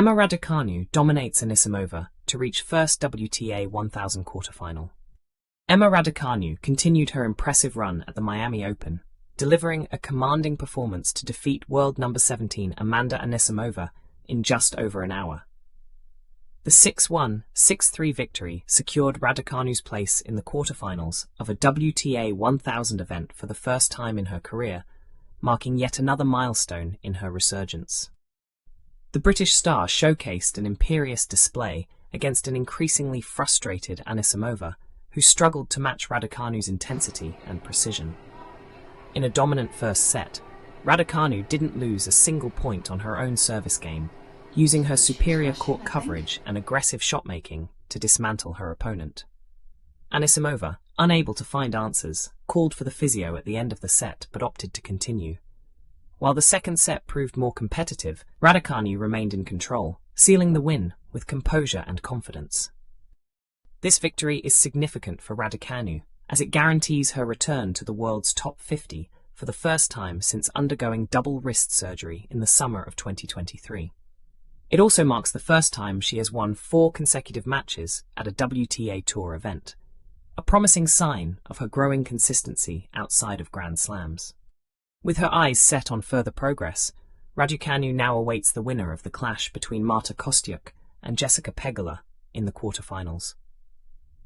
Emma Raducanu dominates Anisimova to reach first WTA 1000 quarterfinal. Emma Raducanu continued her impressive run at the Miami Open, delivering a commanding performance to defeat world number 17 Amanda Anisimova in just over an hour. The 6-1, 6-3 victory secured Raducanu's place in the quarterfinals of a WTA 1000 event for the first time in her career, marking yet another milestone in her resurgence. The British star showcased an imperious display against an increasingly frustrated Anisimova, who struggled to match Raducanu's intensity and precision. In a dominant first set, Raducanu didn't lose a single point on her own service game, using her superior court coverage and aggressive shot-making to dismantle her opponent. Anisimova, unable to find answers, called for the physio at the end of the set but opted to continue. While the second set proved more competitive, Raducanu remained in control, sealing the win with composure and confidence. This victory is significant for Raducanu, as it guarantees her return to the world's top 50 for the first time since undergoing double wrist surgery in the summer of 2023. It also marks the first time she has won 4 consecutive matches at a WTA Tour event, a promising sign of her growing consistency outside of Grand Slams. With her eyes set on further progress, Raducanu now awaits the winner of the clash between Marta Kouk and Jessica Pegula in the quarterfinals.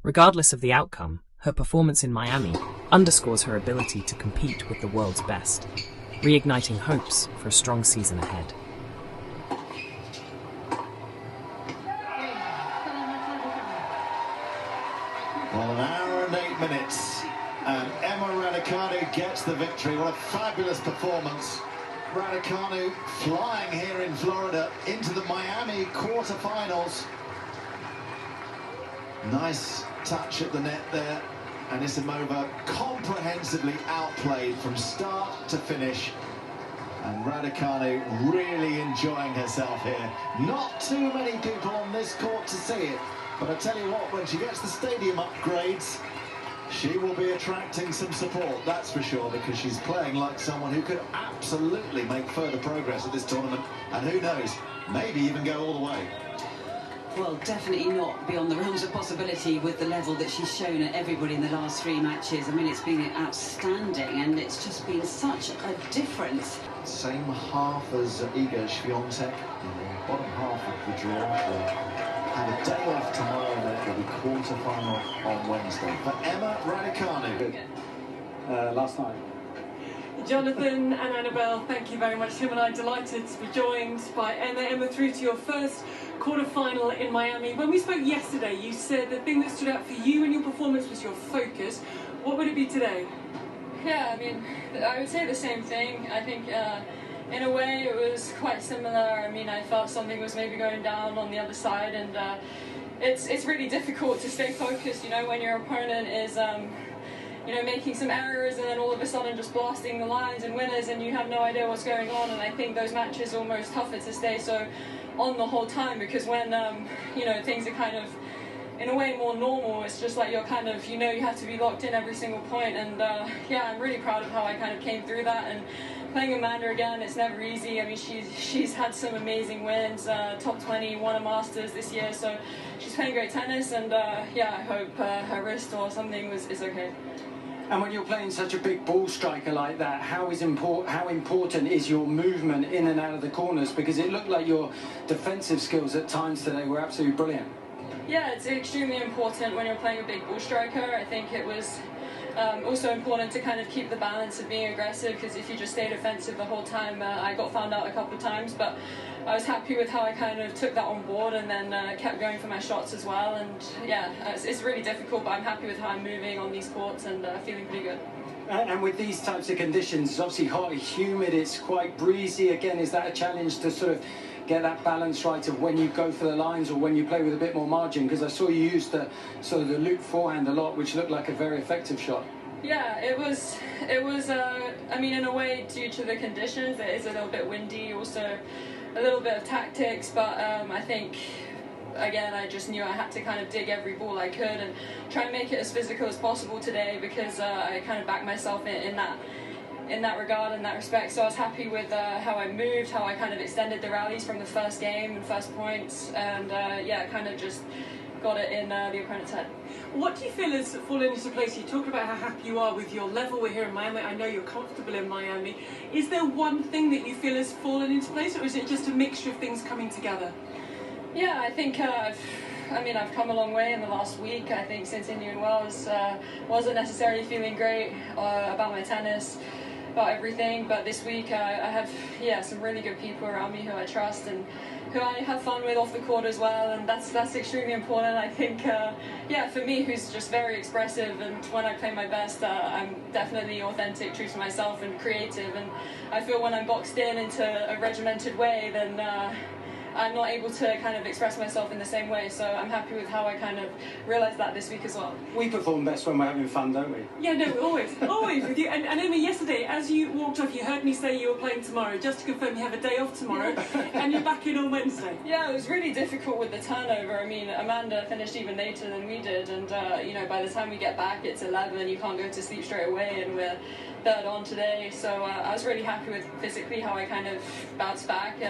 Regardless of the outcome, her performance in Miami underscores her ability to compete with the world's best, reigniting hopes for a strong season ahead. Well, an hour and 8 minutes, and Emma Raducanu gets the victory. What a fabulous performance. Raducanu flying here in Florida into the Miami quarterfinals. Nice touch at the net there. Anisimova comprehensively outplayed from start to finish. And Raducanu really enjoying herself here. Not too many people on this court to see it. But I tell you what, when she gets the stadium upgrades, she will be attracting some support, that's for sure, because she's playing like someone who could absolutely make further progress at this tournament. And who knows, maybe even go all the way. Well, definitely not beyond the realms of possibility with the level that she's shown at everybody in the last 3 matches. I mean, it's been outstanding, and it's just been such a difference. Same half as Iga Świątek in the bottom half of the draw. We'll have a day off tomorrow, and then it'll be quarter-final on Wednesday. For Emma Raducanu. Last night. Jonathan and Annabelle, thank you very much. Tim and I are delighted to be joined by Emma. Emma, through to your first quarter-final in Miami. When we spoke yesterday, you said the thing that stood out for you in your performance was your focus. What would it be today? Yeah, I mean, I would say the same thing. I think in a way it was quite similar. I mean, I felt something was maybe going down on the other side, and it's really difficult to stay focused, you know, when your opponent is you know, making some errors and then all of a sudden just blasting the lines and winners, and you have no idea what's going on. And I think those matches are almost tougher to stay so on the whole time, because when you know, things are kind of in a way more normal, it's just like you're kind of, you know, you have to be locked in every single point. And yeah, I'm really proud of how I kind of came through that. And playing Amanda again, it's never easy. I mean, she's had some amazing wins, top 20, won a Masters this year, so she's playing great tennis. And yeah, I hope her wrist or something is okay. And when you're playing such a big ball striker like that, how important is your movement in and out of the corners? Because it looked like your defensive skills at times today were absolutely brilliant. Yeah, it's extremely important when you're playing a big ball striker. I think it was also important to kind of keep the balance of being aggressive, because if you just stay defensive the whole time, I got found out a couple of times, but I was happy with how I kind of took that on board and then kept going for my shots as well. And yeah, it's really difficult, but I'm happy with how I'm moving on these courts and feeling pretty good. And with these types of conditions, it's obviously hot, humid, it's quite breezy. Again, is that a challenge to sort of get that balance right of when you go for the lines or when you play with a bit more margin? Because I saw you use the sort of the loop forehand a lot, which looked like a very effective shot. Yeah, it was I mean, in a way, due to the conditions, it is a little bit windy, also a little bit of tactics, but I think, again, I just knew I had to kind of dig every ball I could and try and make it as physical as possible today, because I kind of backed myself in that in that regard, in that respect. So I was happy with how I moved, how I kind of extended the rallies from the first game and first points, and yeah, kind of just got it in the opponent's head. What do you feel has fallen into place? You talked about how happy you are with your level. We're here in Miami. I know you're comfortable in Miami. Is there one thing that you feel has fallen into place, or is it just a mixture of things coming together? Yeah, I think I've come a long way in the last week. I think since Indian Wells, wasn't necessarily feeling great about my tennis, about everything, but this week I have some really good people around me who I trust and who I have fun with off the court as well, and that's extremely important. I think for me, who's just very expressive, and when I play my best, I'm definitely authentic, true to myself and creative, and I feel when I'm boxed into a regimented way, then I'm not able to kind of express myself in the same way, so I'm happy with how I kind of realised that this week as well. We perform best when we're having fun, don't we? Yeah, no, always with you. And Emma, yesterday, as you walked off, you heard me say you were playing tomorrow, just to confirm you have a day off tomorrow, and you're back in on Wednesday. Yeah, it was really difficult with the turnover. I mean, Amanda finished even later than we did, and by the time we get back, it's 11, you can't go to sleep straight away, and we're third on today, so I was really happy with physically how I kind of bounced back.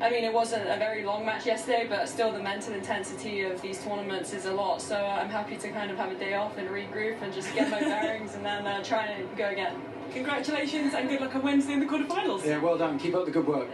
I mean, it wasn't a very long match yesterday, but still the mental intensity of these tournaments is a lot, so I'm happy to kind of have a day off and regroup and just get my bearings and then try and go again. Congratulations and good luck on Wednesday in the quarterfinals. Yeah, well done. Keep up the good work.